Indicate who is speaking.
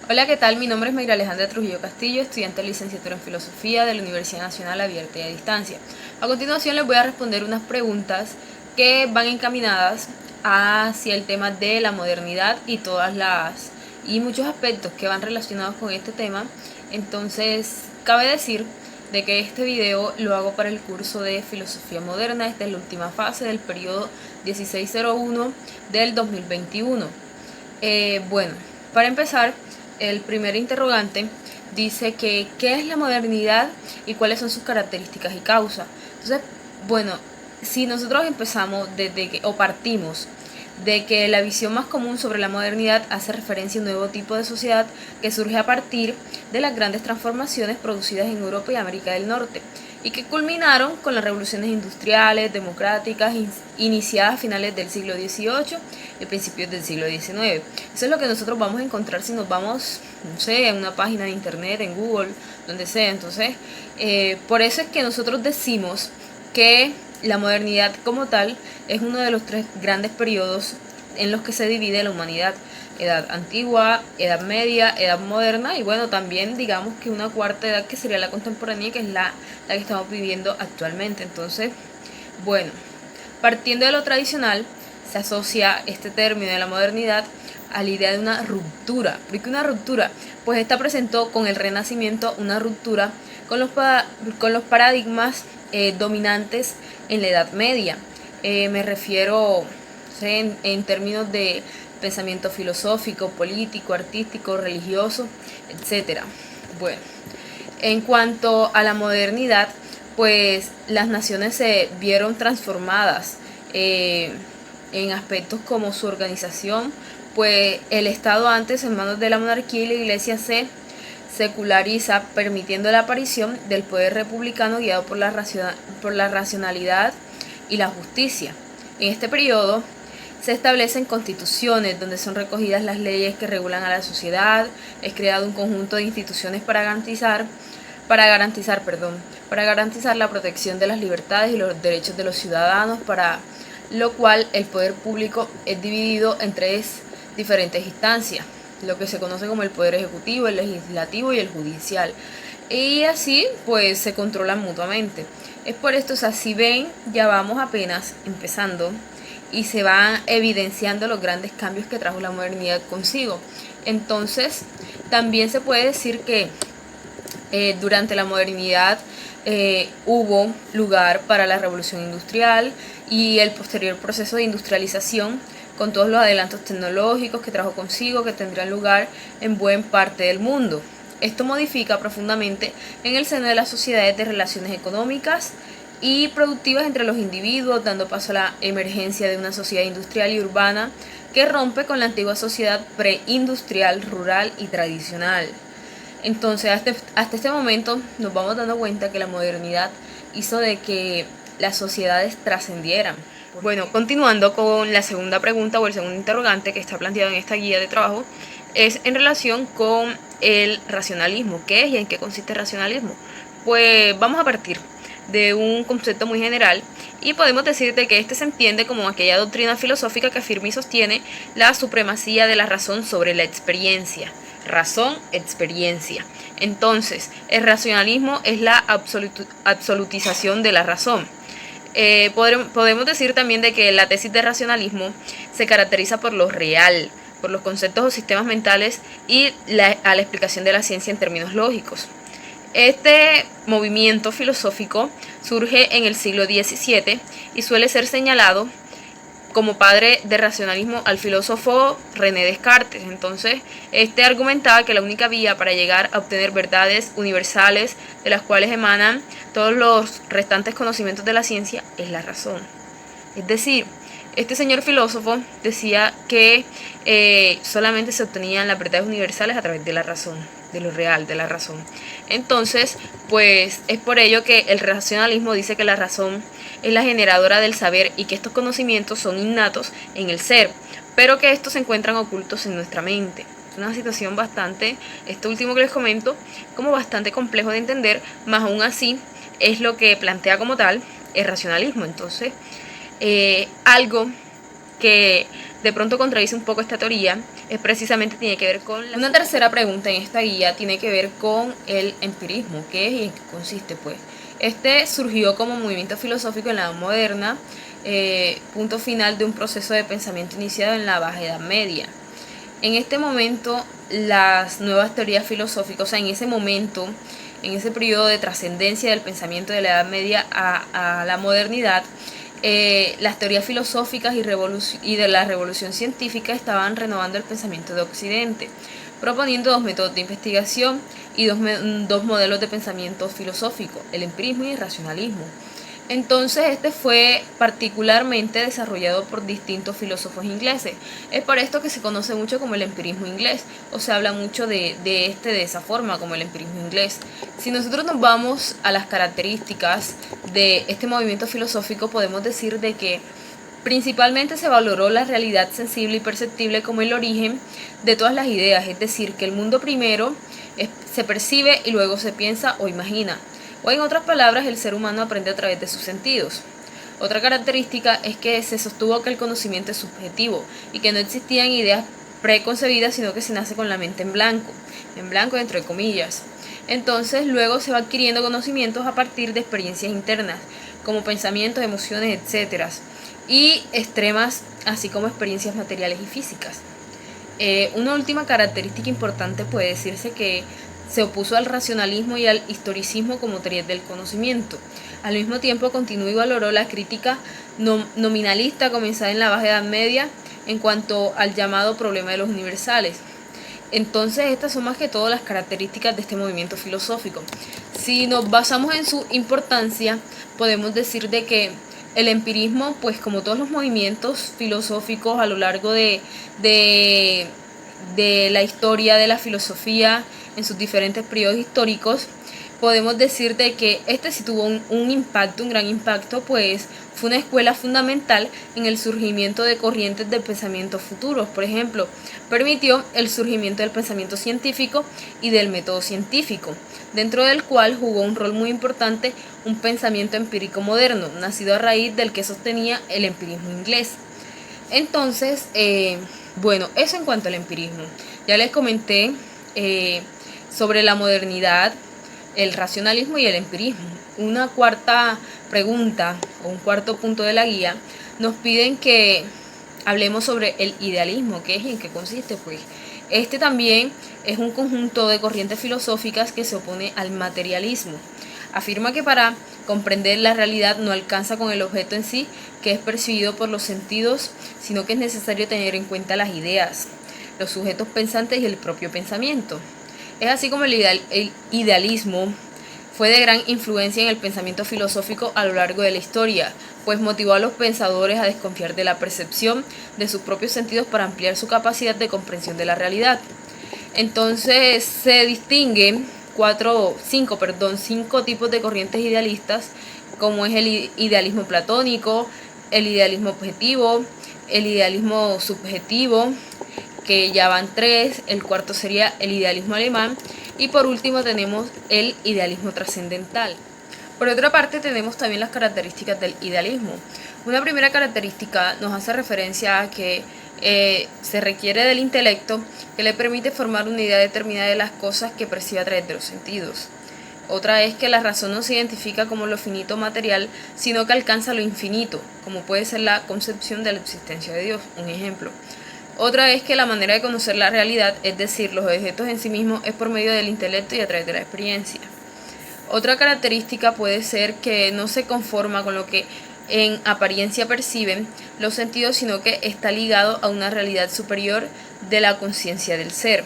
Speaker 1: Hola, ¿qué tal? Mi nombre es Mayra Alejandra Trujillo Castillo, estudiante de licenciatura en Filosofía de la Universidad Nacional Abierta y a Distancia. A continuación les voy a responder unas preguntas que van encaminadas hacia el tema de la modernidad y muchos aspectos que van relacionados con este tema. Entonces, cabe decir de que este video lo hago para el curso de Filosofía Moderna. Esta es la última fase del periodo 1601 del 2021. Bueno, para empezar, el primer interrogante dice que ¿qué es la modernidad y cuáles son sus características y causas? Entonces, bueno, si nosotros empezamos o partimos de que la visión más común sobre la modernidad hace referencia a un nuevo tipo de sociedad que surge a partir de las grandes transformaciones producidas en Europa y América del Norte y que culminaron con las revoluciones industriales, democráticas, iniciadas a finales del siglo XVIII y principios del siglo XIX. Eso es lo que nosotros vamos a encontrar si nos vamos, no sé, en una página de internet, en Google, donde sea. Entonces, por eso es que nosotros decimos que la modernidad como tal es uno de los tres grandes periodos en los que se divide la humanidad: edad antigua, edad media, edad moderna y bueno, también digamos que una cuarta edad que sería la contemporánea, que es la que estamos viviendo actualmente. Entonces, bueno, partiendo de lo tradicional, se asocia este término de la modernidad a la idea de una ruptura. ¿Por qué una ruptura? Pues esta presentó con el Renacimiento una ruptura con los paradigmas dominantes en la Edad Media. Me refiero, en términos de pensamiento filosófico, político, artístico, religioso, etcétera. Bueno, en cuanto a la modernidad, pues las naciones se vieron transformadas en aspectos como su organización, pues el Estado antes en manos de la monarquía y la iglesia se seculariza, permitiendo la aparición del poder republicano guiado por la racionalidad y la justicia. En este periodo se establecen constituciones donde son recogidas las leyes que regulan a la sociedad, es creado un conjunto de instituciones para garantizar la protección de las libertades y los derechos de los ciudadanos, para lo cual el poder público es dividido en tres diferentes instancias, lo que se conoce como el poder ejecutivo, el legislativo y el judicial. Y así pues se controlan mutuamente. Es por esto, o sea, si ven, ya vamos apenas empezando y se van evidenciando los grandes cambios que trajo la modernidad consigo. Entonces, también se puede decir que durante la modernidad hubo lugar para la revolución industrial y el posterior proceso de industrialización, con todos los adelantos tecnológicos que trajo consigo, que tendrán lugar en buena parte del mundo. Esto modifica profundamente en el seno de las sociedades de relaciones económicas y productivas entre los individuos, dando paso a la emergencia de una sociedad industrial y urbana que rompe con la antigua sociedad preindustrial, rural y tradicional. Entonces, hasta este momento nos vamos dando cuenta que la modernidad hizo de que las sociedades trascendieran. Bueno, continuando con la segunda pregunta o el segundo interrogante que está planteado en esta guía de trabajo, es en relación con el racionalismo. ¿Qué es y en qué consiste el racionalismo? Pues vamos a partir de un concepto muy general y podemos decir de que este se entiende como aquella doctrina filosófica que afirma y sostiene la supremacía de la razón sobre la experiencia. Razón, experiencia. Entonces, el racionalismo es la absolutización de la razón. Podemos decir también de que la tesis de racionalismo se caracteriza por lo real, por los conceptos o sistemas mentales y a la explicación de la ciencia en términos lógicos. Este movimiento filosófico surge en el siglo XVII y suele ser señalado como padre del racionalismo al filósofo René Descartes. Entonces, este argumentaba que la única vía para llegar a obtener verdades universales de las cuales emanan todos los restantes conocimientos de la ciencia es la razón. Es decir, este señor filósofo decía que solamente se obtenían las verdades universales a través de la razón, de lo real, de la razón. Entonces, pues es por ello que el racionalismo dice que la razón es la generadora del saber y que estos conocimientos son innatos en el ser, pero que estos se encuentran ocultos en nuestra mente. Es una situación bastante, esto último que les comento, como bastante complejo de entender, más aún así es lo que plantea como tal el racionalismo. Entonces, algo que de pronto contradice un poco esta teoría, es precisamente tiene que ver con una tercera pregunta en esta guía, tiene que ver con el empirismo, qué es y en qué consiste pues. Este surgió como movimiento filosófico en la Edad Moderna, punto final de un proceso de pensamiento iniciado en la Baja Edad Media. En este momento, las nuevas teorías filosóficas, o sea, en ese momento, en ese periodo de trascendencia del pensamiento de la Edad Media a la modernidad, las teorías filosóficas y de la revolución científica estaban renovando el pensamiento de Occidente, proponiendo dos métodos de investigación y dos modelos de pensamiento filosófico, el empirismo y el racionalismo. Entonces este fue particularmente desarrollado por distintos filósofos ingleses. Es por esto que se conoce mucho como el empirismo inglés, o se habla mucho de esa forma, como el empirismo inglés. Si nosotros nos vamos a las características de este movimiento filosófico, podemos decir de que principalmente se valoró la realidad sensible y perceptible como el origen de todas las ideas, es decir, que el mundo primero se percibe y luego se piensa o imagina. O en otras palabras, el ser humano aprende a través de sus sentidos. Otra característica es que se sostuvo que el conocimiento es subjetivo y que no existían ideas preconcebidas, sino que se nace con la mente en blanco entre comillas. Entonces luego se va adquiriendo conocimientos a partir de experiencias internas, como pensamientos, emociones, etc. y extremas, así como experiencias materiales y físicas. Una última característica importante puede decirse que se opuso al racionalismo y al historicismo como teorías del conocimiento. Al mismo tiempo continuó y valoró la crítica nominalista comenzada en la Baja Edad Media en cuanto al llamado problema de los universales. Entonces estas son más que todo las características de este movimiento filosófico. Si nos basamos en su importancia, podemos decir de que el empirismo, pues como todos los movimientos filosóficos a lo largo de la historia de la filosofía en sus diferentes periodos históricos, podemos decir de que este sí tuvo un gran impacto, pues fue una escuela fundamental en el surgimiento de corrientes de pensamiento futuros. Por ejemplo, permitió el surgimiento del pensamiento científico y del método científico, dentro del cual jugó un rol muy importante un pensamiento empírico moderno, nacido a raíz del que sostenía el empirismo inglés. Entonces, bueno, eso en cuanto al empirismo. Ya les comenté sobre la modernidad, el racionalismo y el empirismo. Una cuarta pregunta o un cuarto punto de la guía nos piden que hablemos sobre el idealismo, qué es y en qué consiste. Pues este también es un conjunto de corrientes filosóficas que se opone al materialismo. Afirma que para comprender la realidad no alcanza con el objeto en sí, que es percibido por los sentidos, sino que es necesario tener en cuenta las ideas, los sujetos pensantes y el propio pensamiento. Es así como el idealismo fue de gran influencia en el pensamiento filosófico a lo largo de la historia, pues motivó a los pensadores a desconfiar de la percepción de sus propios sentidos para ampliar su capacidad de comprensión de la realidad. Entonces se distinguen cinco tipos de corrientes idealistas, como es el idealismo platónico, el idealismo objetivo, el idealismo subjetivo, que ya van 3, el cuarto sería el idealismo alemán, y por último tenemos el idealismo trascendental. Por otra parte tenemos también las características del idealismo. Una primera característica nos hace referencia a que se requiere del intelecto, que le permite formar una idea determinada de las cosas que percibe a través de los sentidos. Otra es que la razón no se identifica como lo finito material, sino que alcanza lo infinito, como puede ser la concepción de la existencia de Dios, un ejemplo. Otra es que la manera de conocer la realidad, es decir, los objetos en sí mismos, es por medio del intelecto y a través de la experiencia. Otra característica puede ser que no se conforma con lo que en apariencia perciben los sentidos, sino que está ligado a una realidad superior de la conciencia del ser.